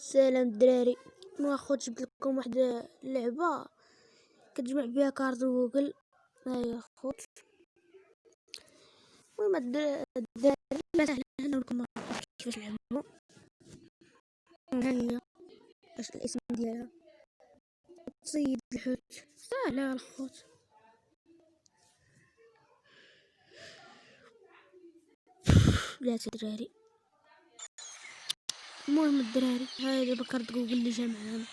سلام الدراري، ما اخوت جبت لكم واحد اللعبه كتجمع بها كارت جوجل. هاي اخوت، المهم الدراري ما سهله لكم كيفاش نلعبوا. ها هي باش الاسم ديالها تصيد الحوت، سهله الخوت. لا الدراري، المهم الدراري هاي دابا كارت جوجل اللي جا معانا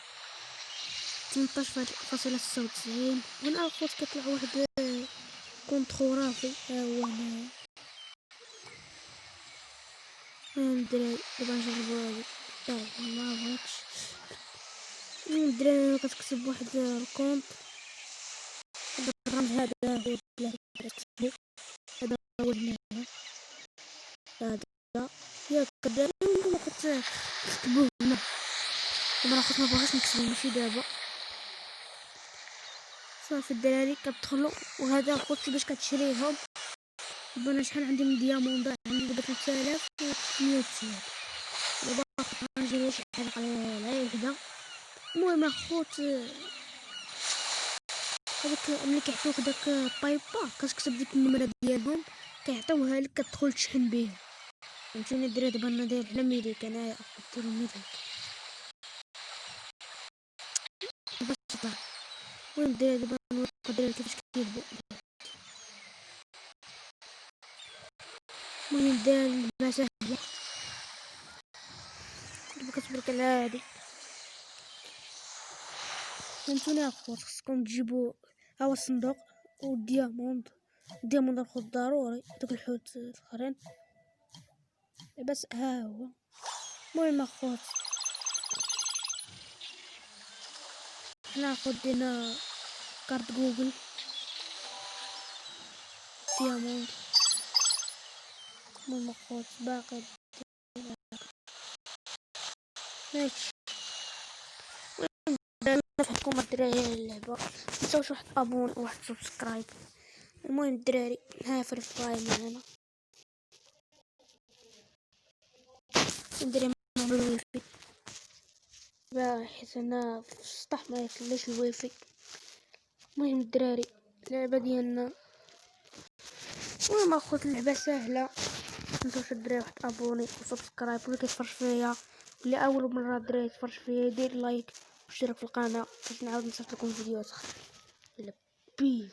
18.96. هنا الخوت كيطلع واحد كونت خرافي. ها هو هنايا. المهم الدراري دابا نجربو هادي. ما بغيتش. المهم الدراري كتكتب واحد الكونت، الرمز هذا هو اللي كتكتبو، هذا هو هنايا، هذا ياك الدراري نتوما كتكتبوه هنا. دابا الخوت ما بغاش نكتبو ماشي دابا، صافي الدراري كتدخلوا. وهذا الخوت باش كتشريهم. انا شحال عندي من دياموند؟ عندي دابا 3890. دابا غنجري شي حاجه قليله هكذا. المهم اخوت، هذاك ملي كيعطيوك داك بايبا كتكتب ديك النمره ديالهم، كيعطيوها لك كتدخل تشحن بيها. فهمتوني الدراري؟ دابا انا داير بحال ميديك، انايا اخوت ديرو ميديك باش تطلع. المهم الدراري دابا نوريكم الدراري كيفاش كيلعبوا. المهم الدراري ما سهله، دابا كتبرك على هادي. فهمتوني اخوت؟ خصكم تجيبوا ها هو الصندوق والدياموند. الدياموند الخوت ضروري، دوك الحوت الاخرين بس ها هو. المهم اخوت، حنا اخوت دينا كارت جوجل دياموند. المهم اخوت باقي هادشي. نفعكم الدراري اللعبه، متنساوش واحد ابون وواحد سبسكرايب. المهم الدراري ها فري فاير معنا. ندير نعمل الويفي حيت هنا في السطح ما يخليش الويفي. المهم الدراري اللعبه ديالنا، المهم اخوت اللعبه سهله. متنساوش الدراري واحد ابوني وسبسكرايب. واللي كيتفرج فيا واللي اول مره الدراري يتفرج فيا يدير لايك واشتراك في القناه باش نعاود نصيفط لكم فيديوهات اخرى. بيس.